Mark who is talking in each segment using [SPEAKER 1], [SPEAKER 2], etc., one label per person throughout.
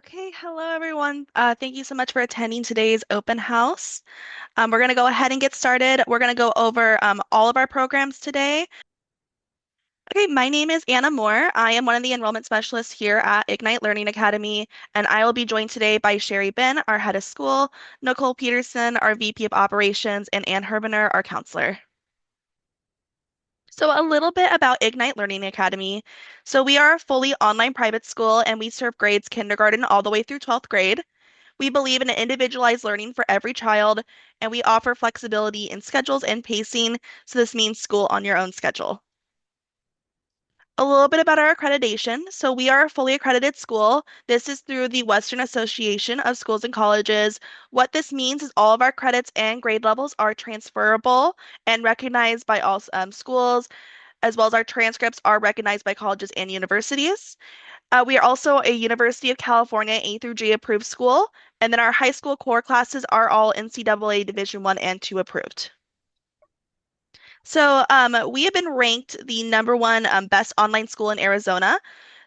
[SPEAKER 1] Okay, hello everyone. Thank you so much for attending today's open house. We're going to go ahead and get started. We're going to go over all of our programs today. Okay, my name is Anna Moore. I am one of the enrollment specialists here at Ignite Learning Academy, and I will be joined today by Sherry Ben, our head of school, Nicole Peterson, our VP of operations, and Ann Herbener, our counselor. So a little bit about Ignite Learning Academy. So we are a fully online private school, and we serve grades kindergarten all the way through 12th grade. We believe in individualized learning for every child, and we offer flexibility in schedules and pacing. So this means school on your own schedule. A little bit about our accreditation. So we are a fully accredited school. This is through the Western Association of Schools and Colleges. What this means is all of our credits and grade levels are transferable and recognized by all schools, as well as our transcripts are recognized by colleges and universities. We are also a University of California A through G approved school, and then our high school core classes are all NCAA Division One and Two approved. So we have been ranked the number one best online school in Arizona.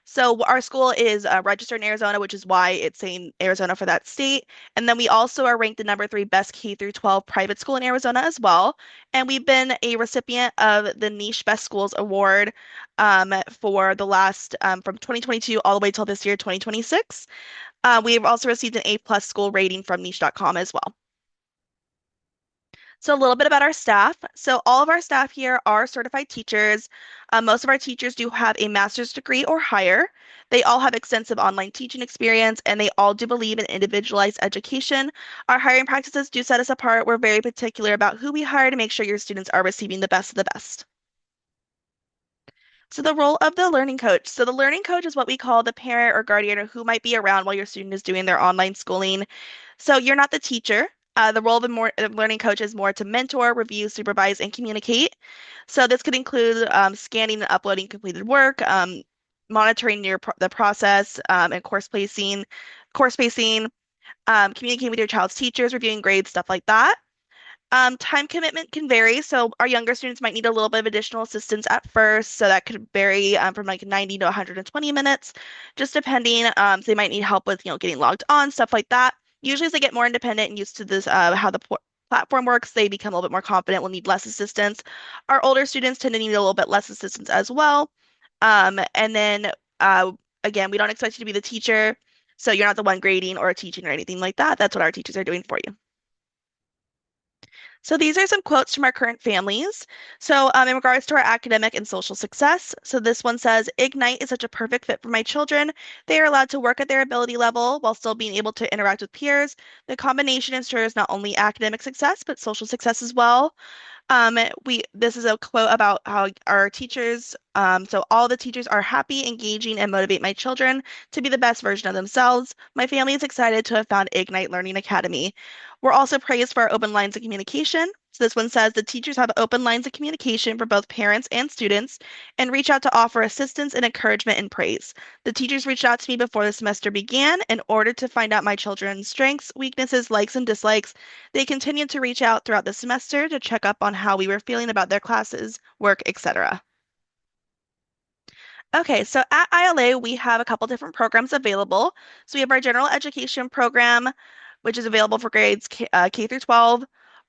[SPEAKER 1] So our school is registered in Arizona, which is why it's saying Arizona for that state. And then we also are ranked the number three best K through 12 private school in Arizona as well. And we've been a recipient of the Niche Best Schools Award for the last from 2022 all the way till this year, 2026. We have also received an A plus school rating from niche.com as well. So a little bit about our staff. So all of our staff here are certified teachers. Most of our teachers do have a master's degree or higher. They all have extensive online teaching experience, and they all do believe in individualized education. Our hiring practices do set us apart. We're very particular about who we hire to make sure your students are receiving the best of the best. So the role of the learning coach. So the learning coach is what we call the parent or guardian or who might be around while your student is doing their online schooling. So you're not the teacher. The role of the learning coach is more to mentor, review, supervise, and communicate. So this could include scanning and uploading completed work, monitoring the process, and course pacing, communicating with your child's teachers, reviewing grades, stuff like that. Time commitment can vary. So our younger students might need a little bit of additional assistance at first. So that could vary from like 90 to 120 minutes, just depending. So they might need help with, getting logged on, stuff like that. Usually as they get more independent and used to this, how the platform works, they become a little bit more confident, will need less assistance. Our older students tend to need a little bit less assistance as well. And then again, we don't expect you to be the teacher. So you're not the one grading or teaching or anything like that. That's what our teachers are doing for you. So these are some quotes from our current families. So in regards to our academic and social success, so this one says, Ignite is such a perfect fit for my children. They are allowed to work at their ability level while still being able to interact with peers. The combination ensures not only academic success, but social success as well. This is a quote about how our teachers, so all the teachers are happy, engaging, and motivate my children to be the best version of themselves. My family is excited to have found Ignite Learning Academy. We're also praised for our open lines of communication. So this one says the teachers have open lines of communication for both parents and students and reach out to offer assistance and encouragement and praise. The teachers reached out to me before the semester began in order to find out my children's strengths, weaknesses, likes, and dislikes. They continued to reach out throughout the semester to check up on how we were feeling about their classes, work, etc. Okay, so at ILA, we have a couple different programs available. So we have our general education program, which is available for grades K through 12.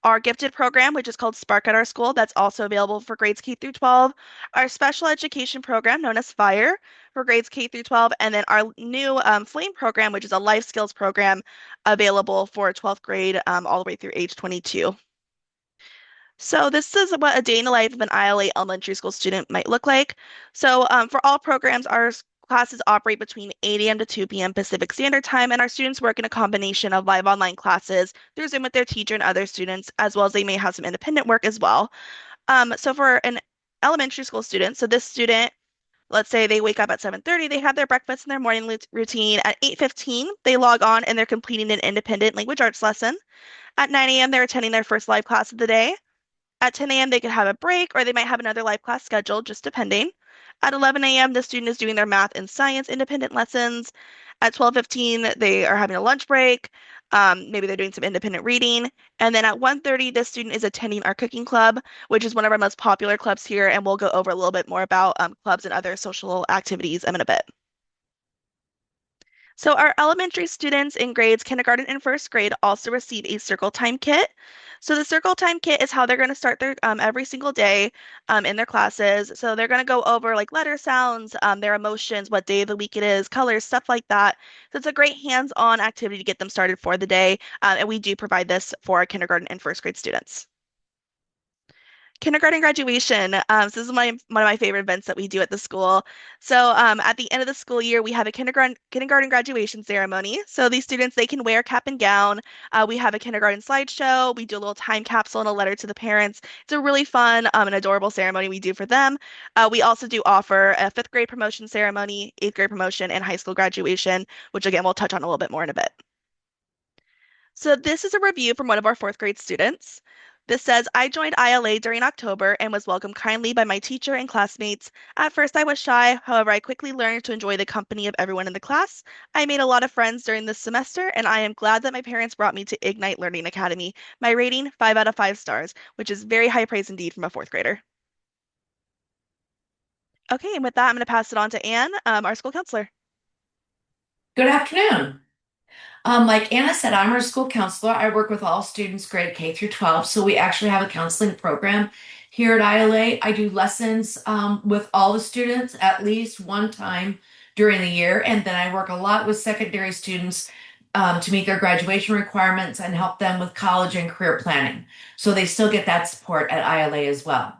[SPEAKER 1] Our gifted program, which is called Spark at our school, that's also available for grades K through 12. Our special education program, known as FIRE, for grades K through 12. And then our new FLAME program, which is a life skills program available for 12th grade all the way through age 22. So this is what a day in the life of an ILA elementary school student might look like. So for all programs, our classes operate between 8 a.m. to 2 p.m. Pacific Standard Time, and our students work in a combination of live online classes through Zoom with their teacher and other students, as well as they may have some independent work as well. So for an elementary school student, so this student, let's say they wake up at 7:30, they have their breakfast and their morning routine. At 8:15, they log on and they're completing an independent language arts lesson. At 9 a.m., they're attending their first live class of the day. At 10 a.m., they could have a break or they might have another live class scheduled, just depending. At 11 a.m., the student is doing their math and science independent lessons. At 12:15, they are having a lunch break. Maybe they're doing some independent reading. And then at 1:30, the student is attending our cooking club, which is one of our most popular clubs here. And we'll go over a little bit more about clubs and other social activities in a bit. So our elementary students in grades kindergarten and first grade also receive a Circle Time kit. So the Circle Time kit is how they're going to start their every single day in their classes. So they're going to go over like letter sounds, their emotions, what day of the week it is, colors, stuff like that. So it's a great hands-on activity to get them started for the day. And we do provide this for our kindergarten and first grade students. Kindergarten graduation. So this is one of my favorite events that we do at the school. So at the end of the school year, we have a kindergarten graduation ceremony. So these students they can wear cap and gown. We have a kindergarten slideshow. We do a little time capsule and a letter to the parents. It's a really fun and adorable ceremony we do for them. We also do offer a fifth grade promotion ceremony, eighth grade promotion, and high school graduation, which again we'll touch on a little bit more in a bit. So this is a review from one of our fourth grade students. This says, I joined ILA during October and was welcomed kindly by my teacher and classmates. At first, I was shy. However, I quickly learned to enjoy the company of everyone in the class. I made a lot of friends during this semester, and I am glad that my parents brought me to Ignite Learning Academy. My rating, 5 out of 5 stars, which is very high praise indeed from a fourth grader. Okay, and with that, I'm going to pass it on to Anne, our school counselor.
[SPEAKER 2] Good afternoon. Like Anna said, I'm our school counselor. I work with all students grade K through 12. So we actually have a counseling program here at ILA. I do lessons with all the students at least one time during the year. And then I work a lot with secondary students to meet their graduation requirements and help them with college and career planning. So they still get that support at ILA as well.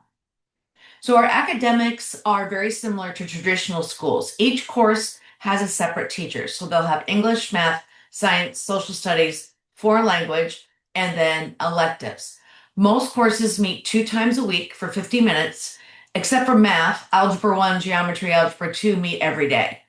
[SPEAKER 2] So our academics are very similar to traditional schools. Each course has a separate teacher. So they'll have English, math, science, social studies, foreign language, and then electives. Most courses meet 2 times a week for 50 minutes, except for math, Algebra 1, Geometry, Algebra 2 meet every day.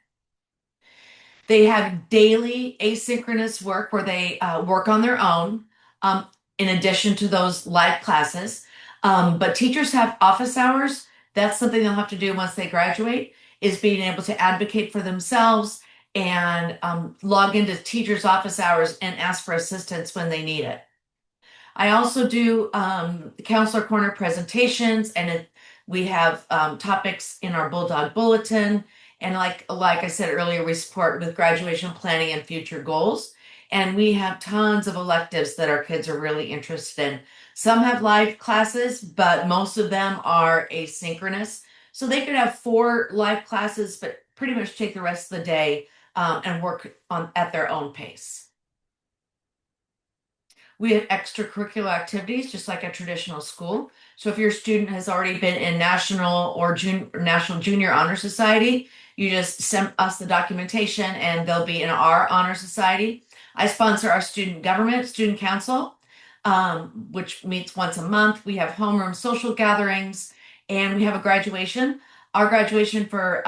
[SPEAKER 2] They have daily asynchronous work where they work on their own, um, in addition to those live classes. But teachers have office hours. That's something they'll have to do once they graduate, is being able to advocate for themselves and log into teachers' office hours and ask for assistance when they need it. I also do counselor corner presentations, and we have topics in our Bulldog Bulletin. And like I said earlier, we support with graduation planning and future goals. And we have tons of electives that our kids are really interested in. Some have live classes, but most of them are asynchronous. So they could have 4 live classes, but pretty much take the rest of the day and work on at their own pace. We have extracurricular activities just like a traditional school. So if your student has already been in National Junior Honor Society, you just send us the documentation and they'll be in our honor society. I sponsor our student government, student council, which meets once a month. We have homeroom social gatherings, and we have a graduation. Our graduation for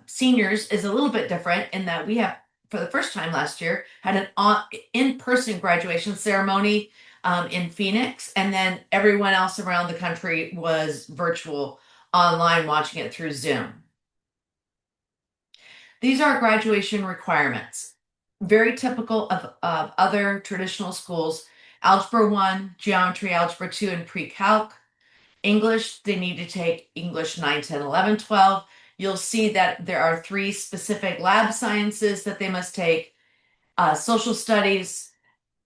[SPEAKER 2] seniors is a little bit different in that we have, for the first time last year, had an in-person graduation ceremony in Phoenix, and then everyone else around the country was virtual online watching it through Zoom. These are graduation requirements, very typical of other traditional schools. Algebra 1, Geometry, Algebra 2, and Pre-Calc. English, they need to take English 9, 10, 11, 12. You'll see that there are 3 specific lab sciences that they must take. Social studies,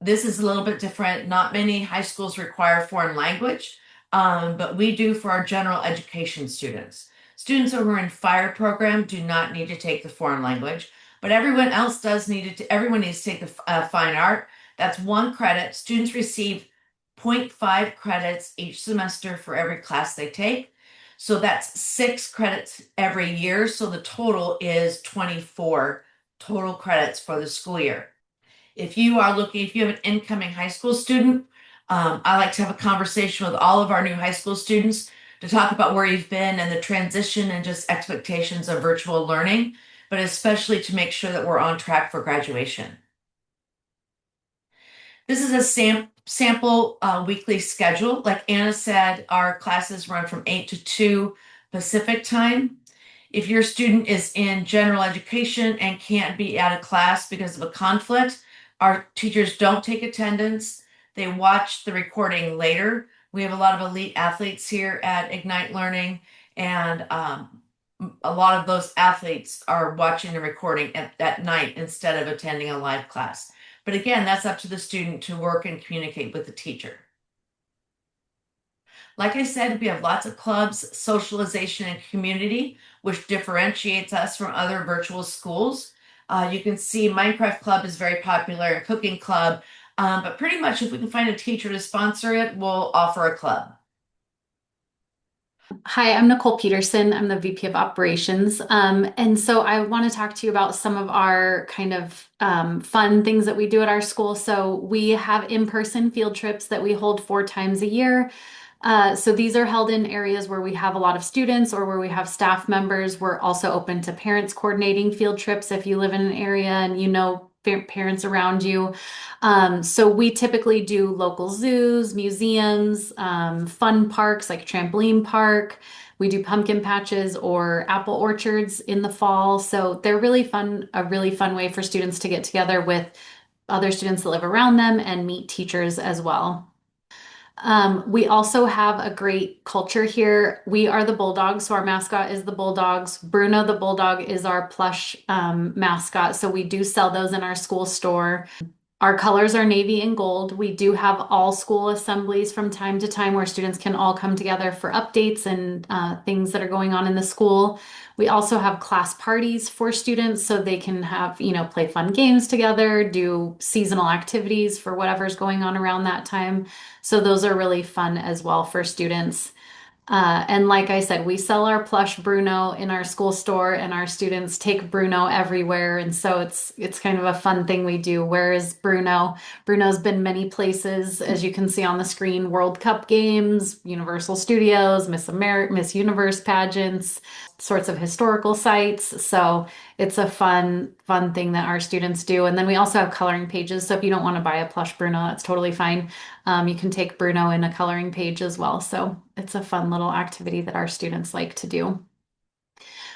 [SPEAKER 2] this is a little bit different. Not many high schools require foreign language, but we do for our general education students. Students who are in fire program do not need to take the foreign language, but everyone else does need to, everyone needs to take the fine art. That's 1 credit. Students receive zero point 0.5 credits each semester for every class they take. So that's 6 credits every year. So the total is 24 total credits for the school year. If you have an incoming high school student, I like to have a conversation with all of our new high school students to talk about where you've been and the transition and just expectations of virtual learning, but especially to make sure that we're on track for graduation. This is a sample weekly schedule. Like Anna said, our classes run from 8 to 2 Pacific time. If your student is in general education and can't be at a class because of a conflict, our teachers don't take attendance. They watch the recording later. We have a lot of elite athletes here at Ignite Learning, and a lot of those athletes are watching the recording at night instead of attending a live class. But again, that's up to the student to work and communicate with the teacher. Like I said, we have lots of clubs, socialization, and community, which differentiates us from other virtual schools. You can see Minecraft Club is very popular, and Cooking Club, but pretty much if we can find a teacher to sponsor it, we'll offer a club.
[SPEAKER 3] Hi, I'm Nicole Peterson. I'm the VP of Operations. And so I want to talk to you about some of our kind of fun things that we do at our school. So we have in-person field trips that we hold 4 times a year. So these are held in areas where we have a lot of students or where we have staff members. We're also open to parents coordinating field trips if you live in an area and you know parents around you. So we typically do local zoos, museums, fun parks like trampoline park. We do pumpkin patches or apple orchards in the fall. So they're really fun, a really fun way for students to get together with other students that live around them and meet teachers as well. We also have a great culture here. We are the Bulldogs, so our mascot is the Bulldogs. Bruno the Bulldog is our plush mascot, so we do sell those in our school store. Our colors are navy and gold. We do have all school assemblies from time to time where students can all come together for updates and things that are going on in the school. We also have class parties for students so they can have, play fun games together, do seasonal activities for whatever's going on around that time. So those are really fun as well for students. And like I said, we sell our plush Bruno in our school store, and our students take Bruno everywhere. And so it's kind of a fun thing we do. Where is Bruno? Bruno's been many places, as you can see on the screen: World Cup games, Universal Studios, Miss Universe pageants, sorts of historical sites. So it's a fun thing that our students do. And then we also have coloring pages. So if you don't want to buy a plush Bruno, that's totally fine. You can take Bruno in a coloring page as well. So it's a fun little activity that our students like to do.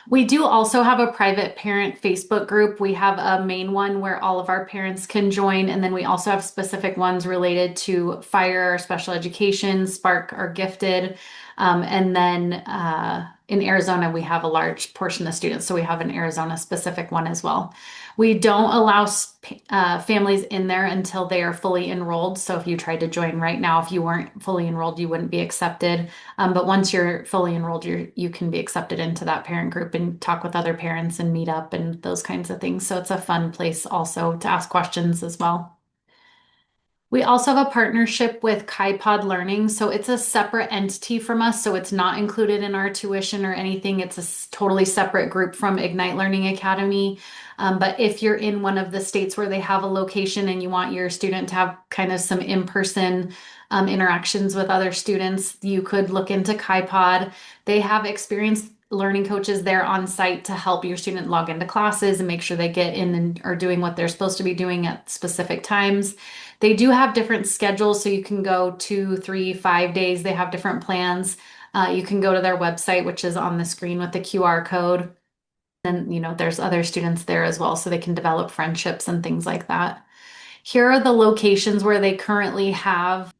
[SPEAKER 3] We do also have a private parent Facebook group. We have a main one where all of our parents can join, and then we also have specific ones related to fire, special education, Spark, or gifted. And then in Arizona, we have a large portion of students, so we have an Arizona specific one as well. We don't allow families in there until they are fully enrolled. So if you tried to join right now, if you weren't fully enrolled, you wouldn't be accepted. But once you're fully enrolled, you can be accepted into that parent group and talk with other parents and meet up and those kinds of things. So it's a fun place also to ask questions as well. We also have a partnership with KaiPod Learning. So it's a separate entity from us. So it's not included in our tuition or anything. It's a totally separate group from Ignite Learning Academy. But if you're in one of the states where they have a location and you want your student to have kind of some in-person interactions with other students, you could look into KaiPod. They have experienced learning coaches there on site to help your student log into classes and make sure they get in and are doing what they're supposed to be doing at specific times. They do have different schedules, so you can go 2, 3, 5 days. They have different plans. You can go to their website, which is on the screen with the QR code. And, there's other students there as well, so they can develop friendships and things like that. Here are the locations where they currently have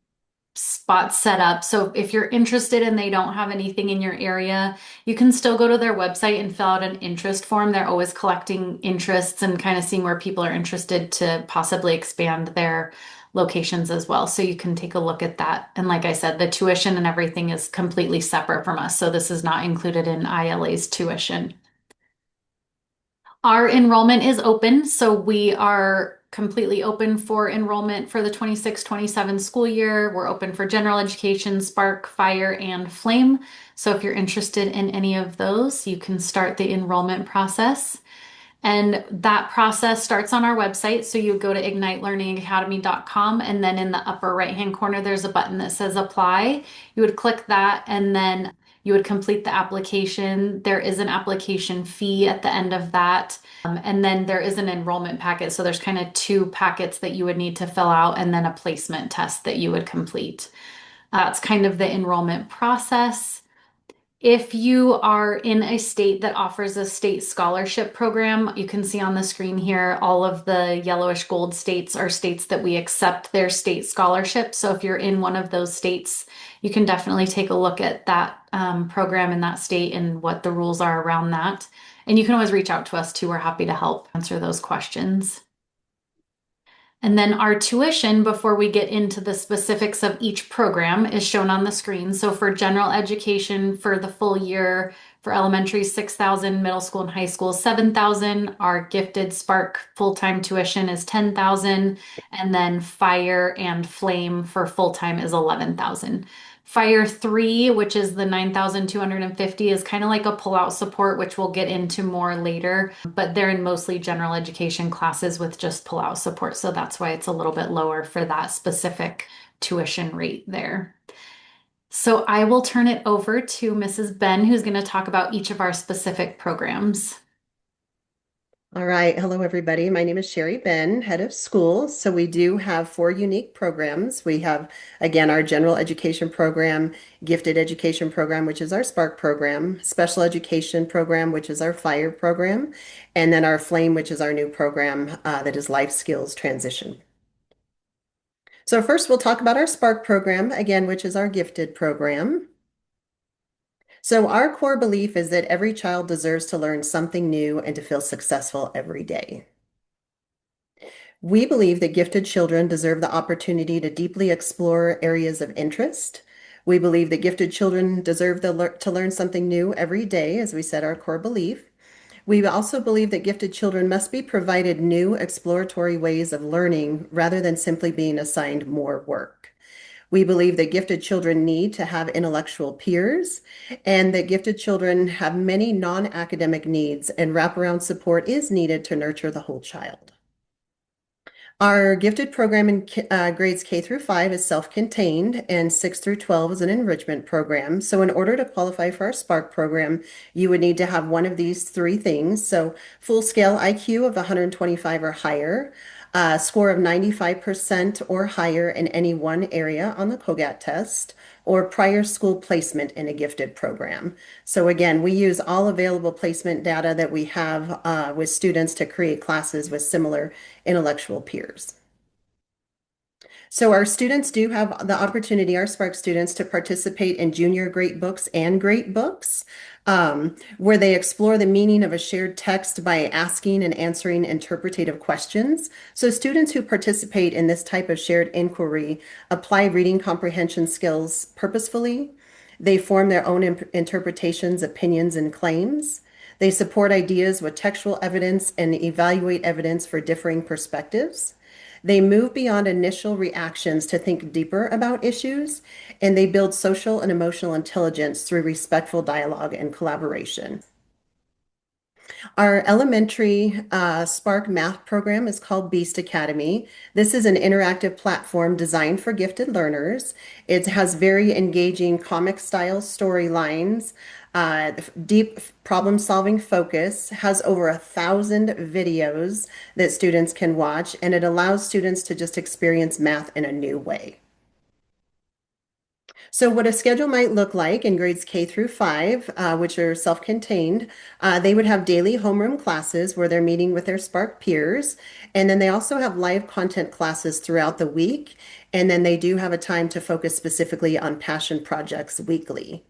[SPEAKER 3] spots set up. So if you're interested and they don't have anything in your area, you can still go to their website and fill out an interest form. They're always collecting interests and kind of seeing where people are interested to possibly expand their locations as well. So you can take a look at that. And like I said, the tuition and everything is completely separate from us. So this is not included in ILA's tuition. Our enrollment is open, so we are completely open for enrollment for the 26-27 school year. We're open for general education, Spark, Fire, and Flame. So if you're interested in any of those, you can start the enrollment process. And that process starts on our website. So you go to ignitelearningacademy.com, and then in the upper right-hand corner, there's a button that says apply. You would click that, and then you would complete the application. There is an application fee at the end of that. And then there is an enrollment packet. So there's kind of 2 packets that you would need to fill out, and then a placement test that you would complete. That's kind of the enrollment process. If you are in a state that offers a state scholarship program, you can see on the screen here, all of the yellowish gold states are states that we accept their state scholarship. So if you're in one of those states, you can definitely take a look at that program in that state and what the rules are around that. And you can always reach out to us too. We're happy to help answer those questions. And then our tuition, before we get into the specifics of each program, is shown on the screen. So for general education for the full year, for elementary, 6,000, middle school and high school, 7,000. Our gifted Spark full-time tuition is 10,000. And then Fire and Flame for full-time is 11,000. Fire 3, which is the 9,250, is kind of like a pull-out support, which we'll get into more later, but they're in mostly general education classes with just pull-out support. So that's why it's a little bit lower for that specific tuition rate there. So I will turn it over to Mrs. Ben, who's going to talk about each of our specific programs.
[SPEAKER 4] All right. Hello, everybody. My name is Sherry Ben, head of school. So we do have 4 unique programs. We have, again, our general education program, gifted education program, which is our Spark program, special education program, which is our Fire program, and then our Flame, which is our new program that is Life Skills Transition. So first, we'll talk about our Spark program, again, which is our gifted program. So our core belief is that every child deserves to learn something new and to feel successful every day. We believe that gifted children deserve the opportunity to deeply explore areas of interest. We believe that gifted children deserve to learn something new every day, as we said, our core belief. We also believe that gifted children must be provided new exploratory ways of learning rather than simply being assigned more work. We believe that gifted children need to have intellectual peers and that gifted children have many non-academic needs, and wraparound support is needed to nurture the whole child. Our gifted program in grades K through 5 is self-contained, and 6 through 12 is an enrichment program. So in order to qualify for our Spark program, you would need to have one of these 3 things. So full-scale IQ of 125 or higher, a score of 95% or higher in any one area on the COGAT test, or prior school placement in a gifted program. So again, we use all available placement data that we have with students to create classes with similar intellectual peers. So our students do have the opportunity, our Spark students, to participate in junior great books and great books, where they explore the meaning of a shared text by asking and answering interpretative questions. So students who participate in this type of shared inquiry apply reading comprehension skills purposefully. They form their own interpretations, opinions, and claims. They support ideas with textual evidence and evaluate evidence for differing perspectives. They move beyond initial reactions to think deeper about issues, and they build social and emotional intelligence through respectful dialogue and collaboration. Our elementary Spark math program is called Beast Academy. This is an interactive platform designed for gifted learners. It has very engaging comic style storylines, deep problem solving focus, has over 1,000 videos that students can watch, and it allows students to just experience math in a new way. So what a schedule might look like in grades K through 5, which are self-contained, they would have daily homeroom classes where they're meeting with their Spark peers. And then they also have live content classes throughout the week. And then they do have a time to focus specifically on passion projects weekly.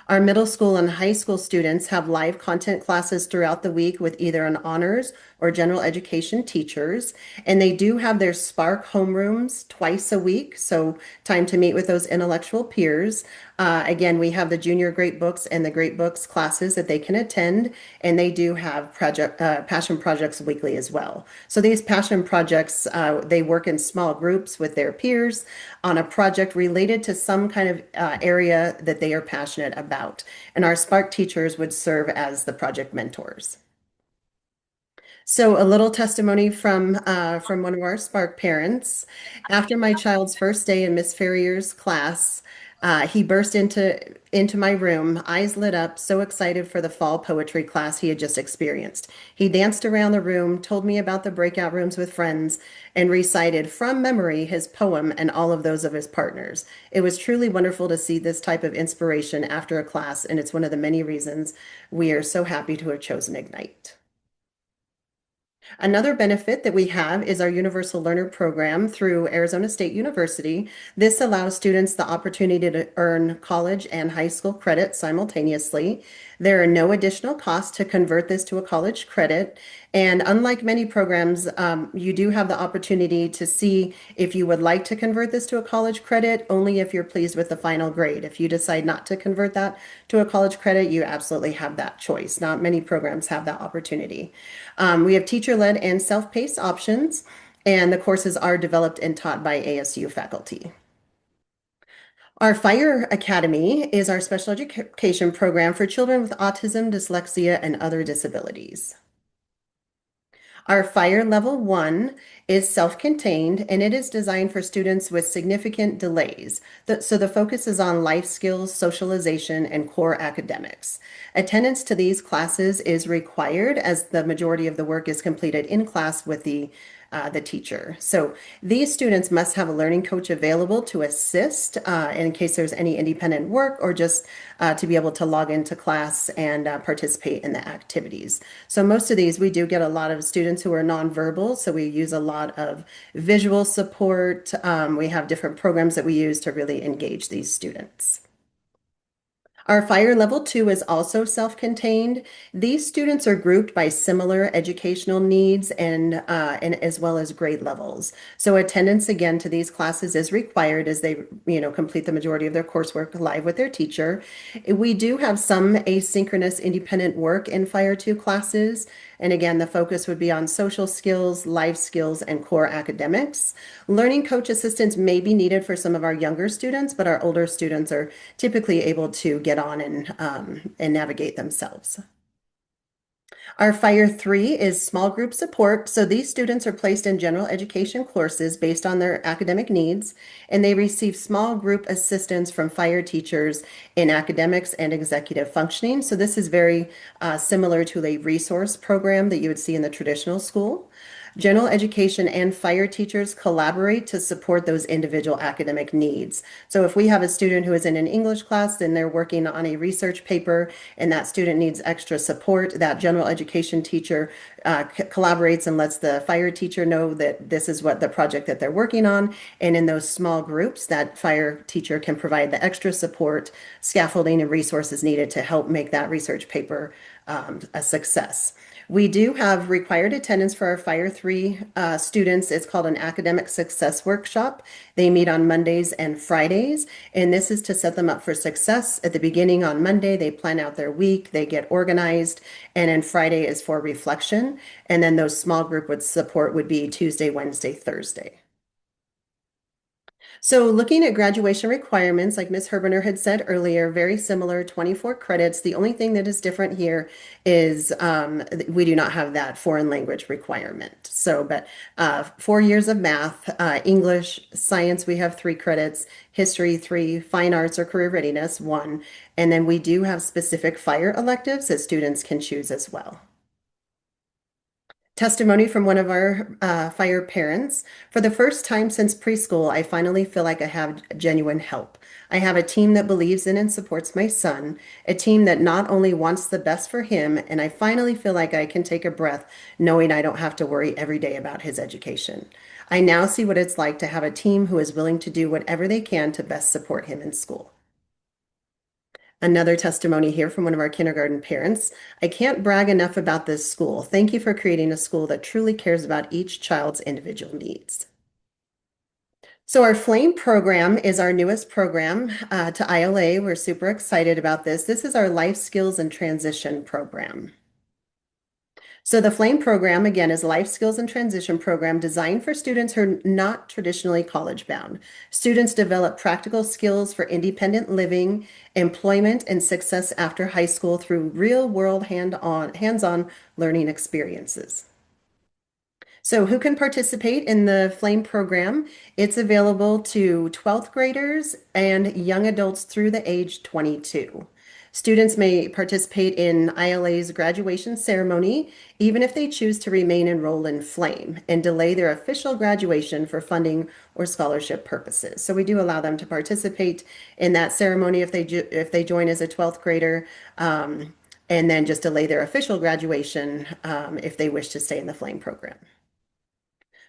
[SPEAKER 4] Our middle school and high school students have live content classes throughout the week with either an honors or general education teachers. And they do have their Spark homerooms twice a week, so time to meet with those intellectual peers. Again, we have the junior great books and the great books classes that they can attend, and they do have passion projects weekly as well. So these passion projects, they work in small groups with their peers on a project related to some kind of area that they are passionate about. And our Spark teachers would serve as the project mentors. So a little testimony from one of our Spark parents. After my child's first day in Miss Ferrier's class, He burst into my room, eyes lit up, so excited for the fall poetry class he had just experienced. He danced around the room, told me about the breakout rooms with friends, and recited from memory his poem and all of those of his partners. It was truly wonderful to see this type of inspiration after a class, and it's one of the many reasons we are so happy to have chosen Ignite. Another benefit that we have is our Universal Learner Program through Arizona State University. This allows students the opportunity to earn college and high school credit simultaneously. There are no additional costs to convert this to a college credit. And unlike many programs, you do have the opportunity to see if you would like to convert this to a college credit, only if you're pleased with the final grade. If you decide not to convert that to a college credit, you absolutely have that choice. Not many programs have that opportunity. We have teacher-led and self-paced options, and the courses are developed and taught by ASU faculty. Our Fire Academy is our special education program for children with autism, dyslexia, and other disabilities. Our Fire Level 1 is self-contained and it is designed for students with significant delays. So the focus is on life skills, socialization, and core academics. Attendance to these classes is required as the majority of the work is completed in class with the teacher. So these students must have a learning coach available to assist in case there's any independent work or just to be able to log into class and participate in the activities. So most of these, we do get a lot of students who are nonverbal, so we use a lot of visual support. We have different programs that we use to really engage these students. Our Fire Level 2 is also self-contained. These students are grouped by similar educational needs and as well as grade levels. So attendance again to these classes is required as they, complete the majority of their coursework live with their teacher. We do have some asynchronous independent work in Fire 2 classes. And again, the focus would be on social skills, life skills, and core academics. Learning coach assistance may be needed for some of our younger students, but our older students are typically able to get on and navigate themselves. Our Fire 3 is small group support. So these students are placed in general education courses based on their academic needs, and they receive small group assistance from Fire teachers in academics and executive functioning. So this is very similar to a resource program that you would see in the traditional school. General education and Fire teachers collaborate to support those individual academic needs. So if we have a student who is in an English class and they're working on a research paper and that student needs extra support, that general education teacher collaborates and lets the Fire teacher know that this is what the project that they're working on. And in those small groups, that Fire teacher can provide the extra support, scaffolding, and resources needed to help make that research paper a success. We do have required attendance for our Fire 3 students. It's called an academic success workshop. They meet on Mondays and Fridays, and this is to set them up for success. At the beginning on Monday, they plan out their week, they get organized, and then Friday is for reflection. And then those small group would support would be Tuesday, Wednesday, Thursday. So looking at graduation requirements, like Ms. Herbener had said earlier, very similar, 24 credits. The only thing that is different here is we do not have that foreign language requirement. So, but 4 years of math, English, science, we have 3 credits, history, 3, fine arts or career readiness, 1. And then we do have specific Fire electives that students can choose as well. Testimony from one of our Fire parents. For the first time since preschool, I finally feel like I have genuine help. I have a team that believes in and supports my son, a team that not only wants the best for him, and I finally feel like I can take a breath knowing I don't have to worry every day about his education. I now see what it's like to have a team who is willing to do whatever they can to best support him in school. Another testimony here from one of our kindergarten parents. I can't brag enough about this school. Thank you for creating a school that truly cares about each child's individual needs. So our FLAME program is our newest program to ILA. We're super excited about this. This is our Life Skills and Transition program. So the FLAME program, again, is a life skills and transition program designed for students who are not traditionally college bound. Students develop practical skills for independent living, employment, and success after high school through real world hands-on learning experiences. So who can participate in the Flame program? It's available to 12th graders and young adults through the age 22. Students may participate in ILA's graduation ceremony, even if they choose to remain enrolled in Flame and delay their official graduation for funding or scholarship purposes. So we do allow them to participate in that ceremony if they join as a 12th grader, and then just delay their official graduation if they wish to stay in the Flame program.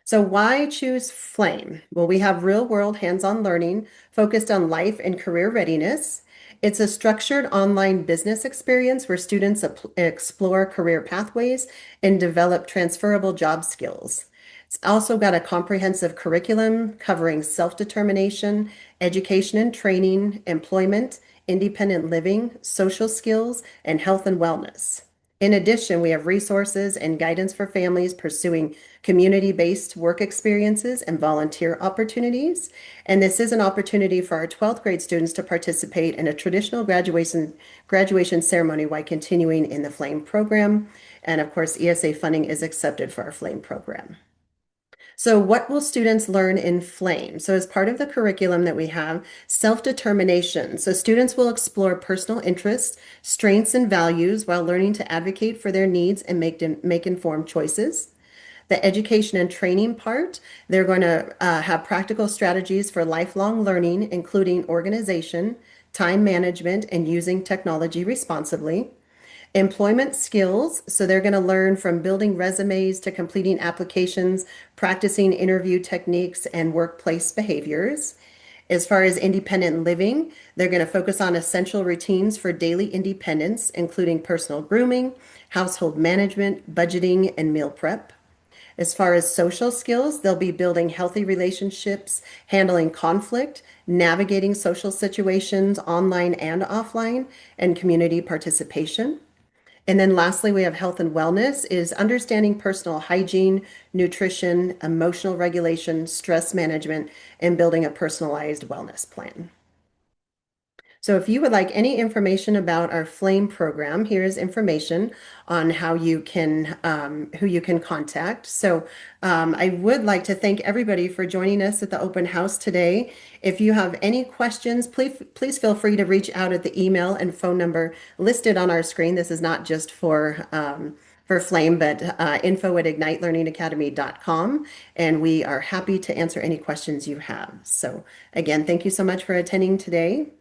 [SPEAKER 4] So why choose Flame? Well, we have real-world hands-on learning focused on life and career readiness. It's a structured online business experience where students explore career pathways and develop transferable job skills. It's also got a comprehensive curriculum covering self-determination, education and training, employment, independent living, social skills, and health and wellness. In addition, we have resources and guidance for families pursuing community-based work experiences and volunteer opportunities. And this is an opportunity for our 12th grade students to participate in a traditional graduation ceremony while continuing in the Flame program. And of course, ESA funding is accepted for our Flame program. So what will students learn in Flame? So as part of the curriculum that we have, self-determination. So students will explore personal interests, strengths, and values while learning to advocate for their needs and make informed choices. The education and training part, they're going to have practical strategies for lifelong learning, including organization, time management, and using technology responsibly. Employment skills, so they're going to learn from building resumes to completing applications, practicing interview techniques, and workplace behaviors. As far as independent living, they're going to focus on essential routines for daily independence, including personal grooming, household management, budgeting, and meal prep. As far as social skills, they'll be building healthy relationships, handling conflict, navigating social situations online and offline, and community participation. And then lastly, we have health and wellness is understanding personal hygiene, nutrition, emotional regulation, stress management, and building a personalized wellness plan. So if you would like any information about our Flame program, here's information on how you can, who you can contact. So I would like to thank everybody for joining us at the open house today. If you have any questions, please feel free to reach out at the email and phone number listed on our screen. This is not just for Flame, but info@ignitelearningacademy.com. And we are happy to answer any questions you have. So again, thank you so much for attending today.